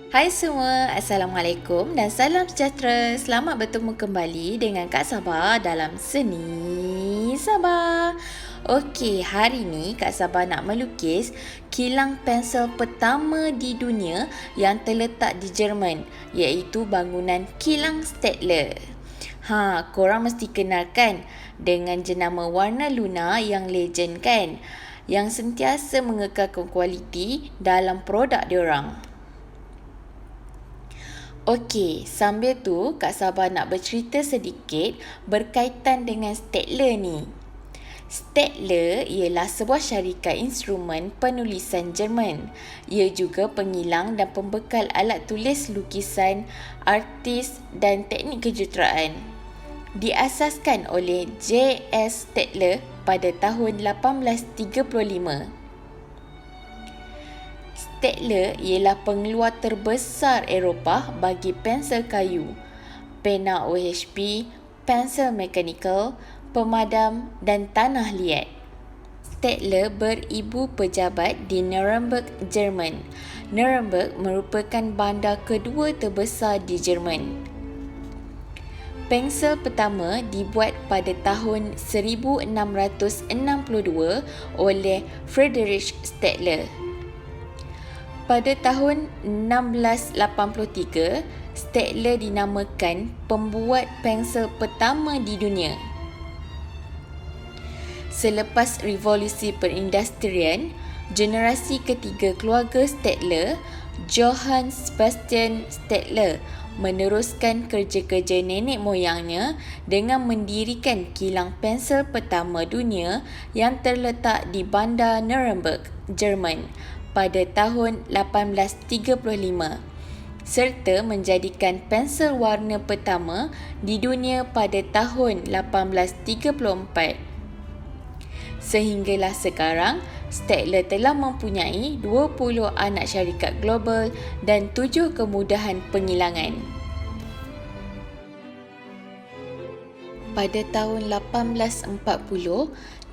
Hai semua, Assalamualaikum dan salam sejahtera. Selamat bertemu kembali dengan Kak Saba dalam Seni Saba. Okey, hari ni Kak Saba nak melukis kilang pensil pertama di dunia yang terletak di Jerman, iaitu bangunan Kilang Staedtler. Korang mesti kenal kan dengan jenama warna lunar yang legend kan? Yang sentiasa mengekalkan kualiti dalam produk diorang. Okey, sambil tu Kak Saba nak bercerita sedikit berkaitan dengan Staedtler ni. Staedtler ialah sebuah syarikat instrumen penulisan Jerman. Ia juga pengilang dan pembekal alat tulis lukisan, artis dan teknik kejuruteraan. Diasaskan oleh J.S. Staedtler pada tahun 1835. Staedtler ialah pengeluar terbesar Eropah bagi pensel kayu, pena OHP, pensel mekanikal, pemadam dan tanah liat. Staedtler beribu pejabat di Nuremburg, Jerman. Nuremburg merupakan bandar kedua terbesar di Jerman. Pensel pertama dibuat pada tahun 1662 oleh Friedrich Staedtler. Pada tahun 1683, Staedtler dinamakan pembuat pensel pertama di dunia. Selepas revolusi perindustrian, generasi ketiga keluarga Staedtler, Johann Sebastian Staedtler, meneruskan kerja-kerja nenek moyangnya dengan mendirikan kilang pensel pertama dunia yang terletak di bandar Nuremburg, Jerman pada tahun 1835 serta menjadikan pensel warna pertama di dunia pada tahun 1834. Sehinggalah sekarang, Staedtler telah mempunyai 20 anak syarikat global dan 7 kemudahan pengilangan. Pada tahun 1840,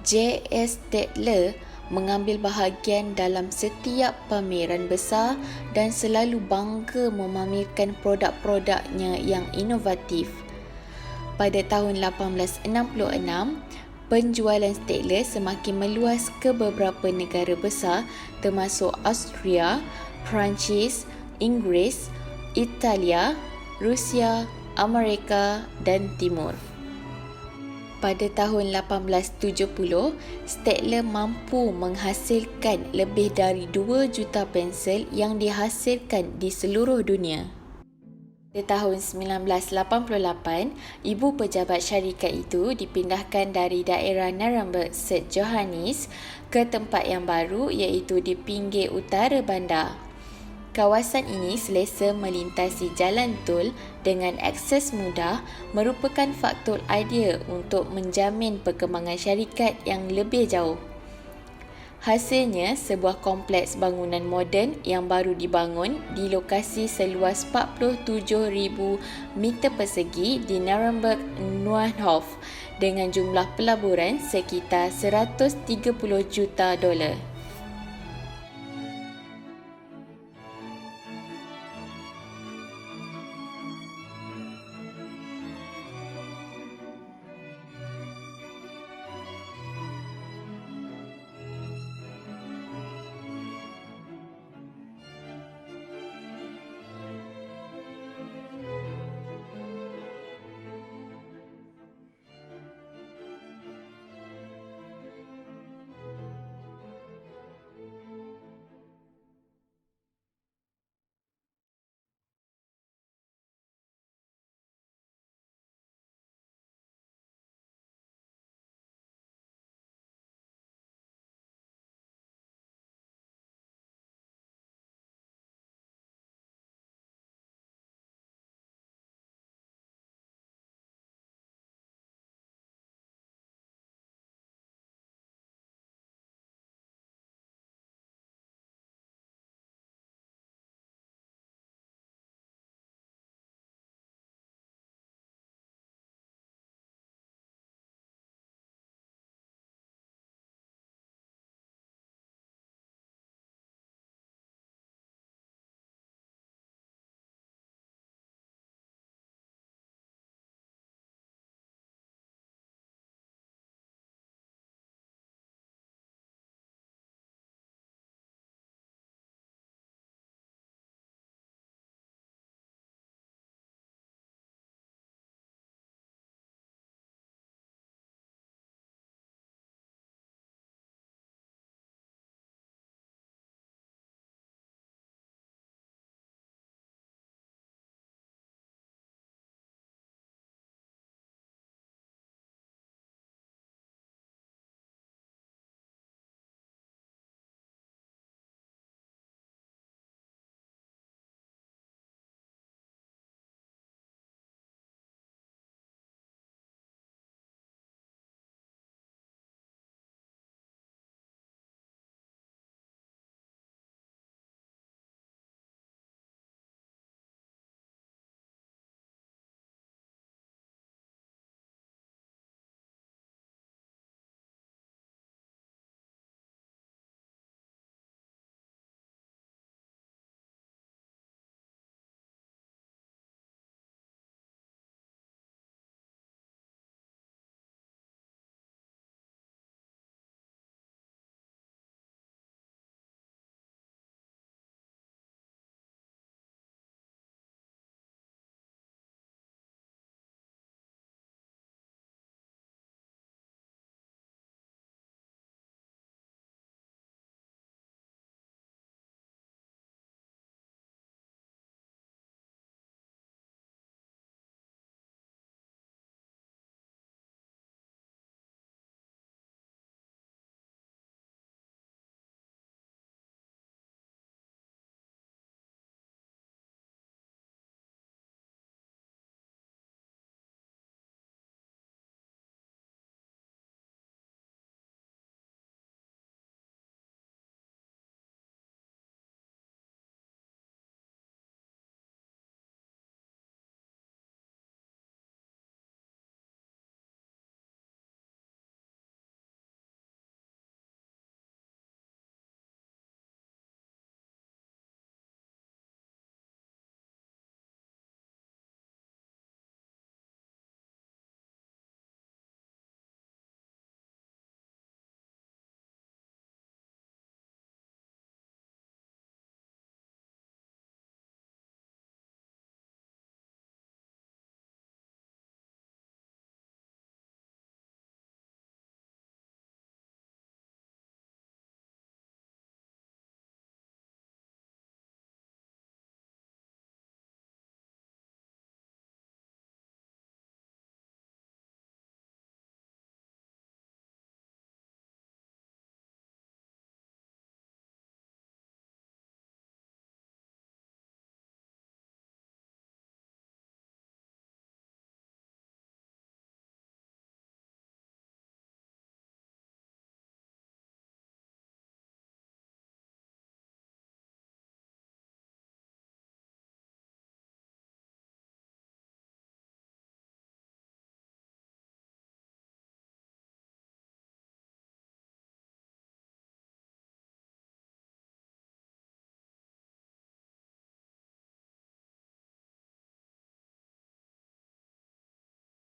J.S. Staedtler mengambil bahagian dalam setiap pameran besar dan selalu bangga memamerkan produk-produknya yang inovatif. Pada tahun 1866, penjualan Staedtler semakin meluas ke beberapa negara besar termasuk Austria, Perancis, Inggeris, Italia, Rusia, Amerika dan Timur. Pada tahun 1870, Staedtler mampu menghasilkan lebih dari 2 juta pensel yang dihasilkan di seluruh dunia. Pada tahun 1988, ibu pejabat syarikat itu dipindahkan dari daerah Nuremberg, St. Johannes ke tempat yang baru iaitu di pinggir utara bandar. Kawasan ini selesa melintasi jalan tol dengan akses mudah merupakan faktor ideal untuk menjamin perkembangan syarikat yang lebih jauh. Hasilnya, sebuah kompleks bangunan moden yang baru dibangun di lokasi seluas 47,000 meter persegi di Nuremberg, Neuenhof dengan jumlah pelaburan sekitar $130 juta.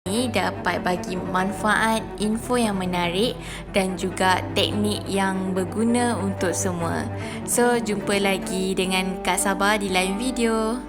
Ini dapat bagi manfaat, info yang menarik dan juga teknik yang berguna untuk semua. So, jumpa lagi dengan Kak Saba di lain video.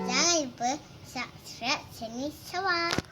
Jangan lupa subscribe Seni Saba.